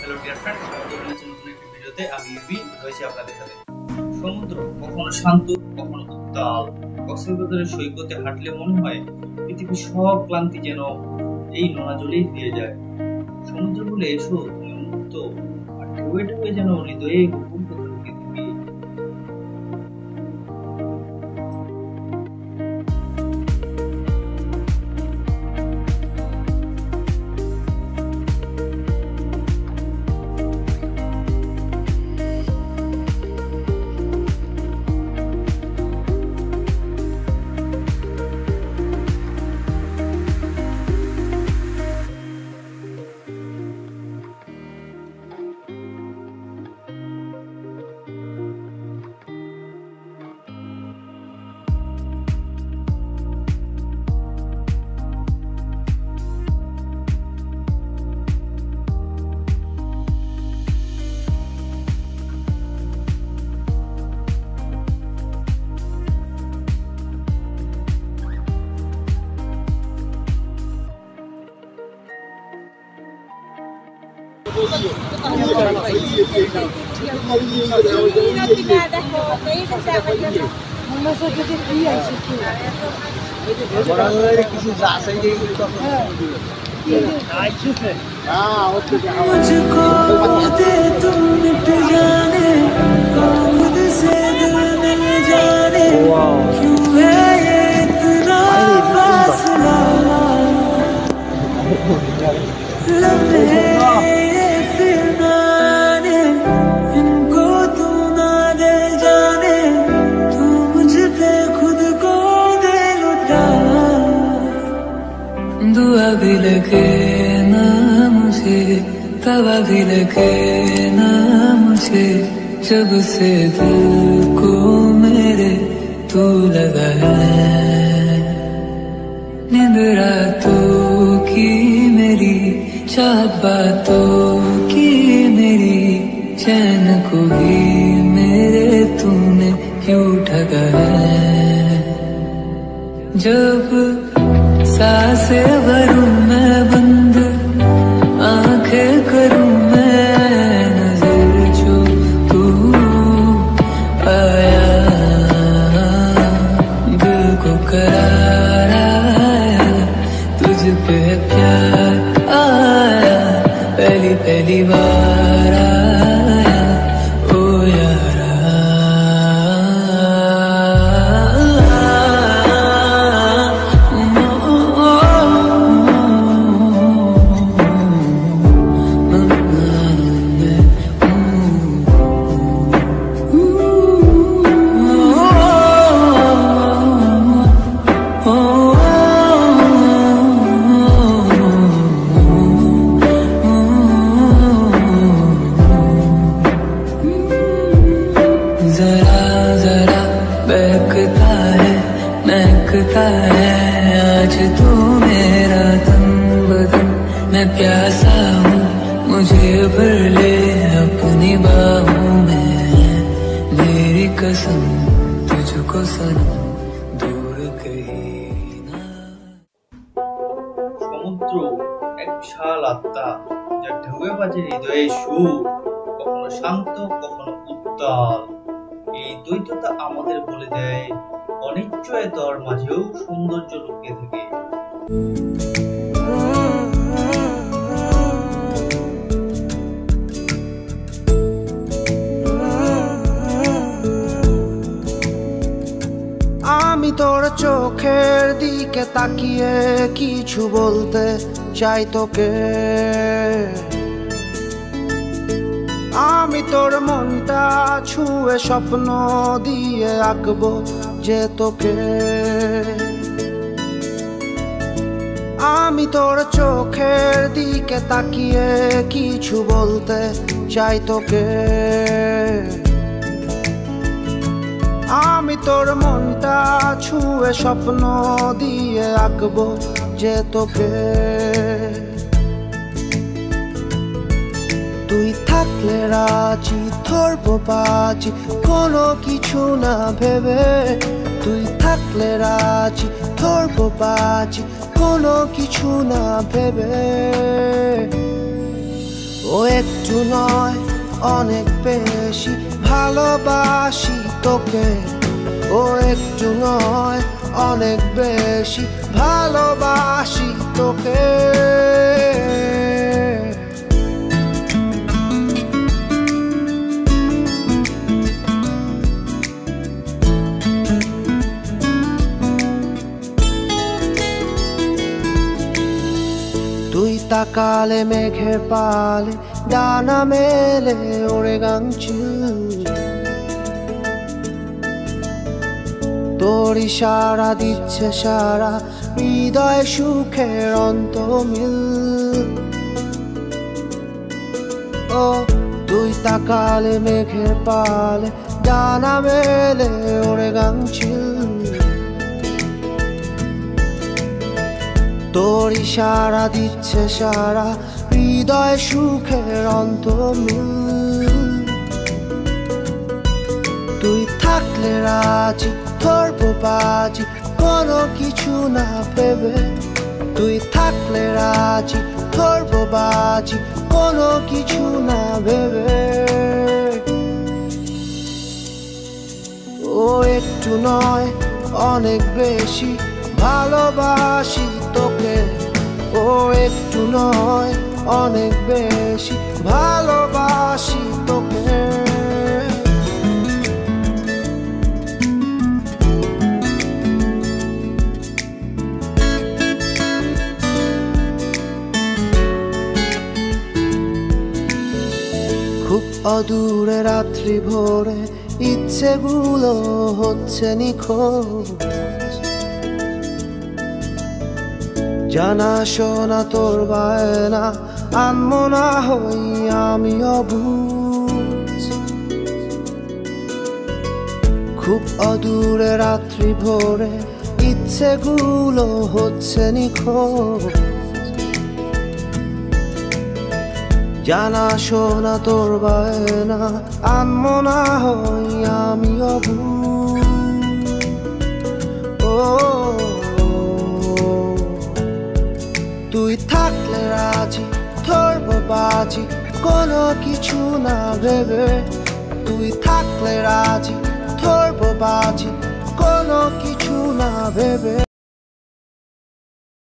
Hello dear friend, আমাদের নতুন একটি ভিডিওতে আমি ইউবি রয়েছি আপনাদের সাথে। সমুদ্র কখনো শান্ত, কখনো উত্তাল। কক্সবাজারের সৈকতে হাঁটলে মনে হয় পৃথিবীর সব ক্লান্তি যেন এই নোনা জলেই ফিরে যায়। সমুদ্র বলে এসো তুমি মুক্ত, আর ঢেউয়ে ঢেউয়ে যেন হৃদয়ে গোপন কথা ঢুকে থাকে। दुआ भी लगे ना मुझे, तवा भी लगे ना मुझे, जब से दिल को मेरे तू लगा है। नींद रातों की मेरी, चाहत बातों की मेरी, चैन को भी मेरे तूने क्यों ठगा है। जब सांसें भरूं मैं बंद, आंखें करूं मैं नजर, जो तू आया दिल को करार आया, तुझ पे प्यार आया, पहली पहली बार आया ओ यारा। जरा जरा बहकता है, महकता है आज तू मेरा तन बदन। मैं प्यासा हूँ, मुझे भर ले अपनी बाहों में, मेरी कसम तुझको सनम दूर कहीं ना। সমুদ্র এক বিশাল আত্মা, যার ঢেউয়ে বাজে হৃদয়ে সুর, কখনো শান্ত কখনো উত্তাল। এই দ্বৈততা আমাদের বলে দেয় অনিশ্চয়তার মাঝেও সৌন্দর্য লুকিয়ে থাকে। আমি তোর চোখের দিকে তাকিয়ে কিছু বলতে চাই তোকে, আমি তোর মনটা ছুঁয়ে স্বপ্ন দিয়ে আঁকবো যে তোকে। আমি তোর চোখের দিকে তাকিয়ে কিছু বলতে চাই তোকে, আমি তোর মনটা ছুঁয়ে স্বপ্ন দিয়ে আঁকবো যে তোকে। তুই থাকলে রাজি ধরবো বাজি, কোনো কিছু না ভেবে। তুই থাকলে রাজি ধরবো বাজি, কোনো কিছু না ভেবে। ও একটু নয় অনেক বেশি ভালোবাসি তোকে, ও একটু নয় অনেক বেশি ভালোবাসি তোকে। তুই তাকালে মেঘের পালে ডানা মেলে ওড়ে গাংচিল, তোর ইশারা দিচ্ছে সারা হৃদয় সুখের অন্তমিল। ও তুই তাকালে মেঘের পালে ডানা মেলে ওড়ে গাংচিল, তোর ইশারা দিচ্ছে সারা হৃদয় সুখের অন্তমিল। তুই থাকলে রাজি ধরবো বাজি কোনো কিছু না ভেবে, তুই থাকলে রাজি ধরবো বাজি কোনো কিছু না ভেবে। ও একটু নয় অনেক বেশি ভালোবাসি তোকে, ও একটু নয় অনেক বেশি ভালোবাসি তোকে। খুব অদূরে রাত্রি ভোরে ইচ্ছেগুলো হচ্ছে নিখোঁজ, জানা শোনা তোর বায়না আনমনা হই আমি অবুঝ। খুব অদূরে রাত্রি ভোরে ইচ্ছেগুলো হচ্ছে নিখোঁজ, জানা শোনা তোর বায়না আনমনা হই আমি অবুঝ। ও তুই থাকলে রাজি ধরবো বাজি কোনো কিছু না ভেবে, তুই থাকলে রাজি ধরবো বাজি কোনো কিছু না ভেবে।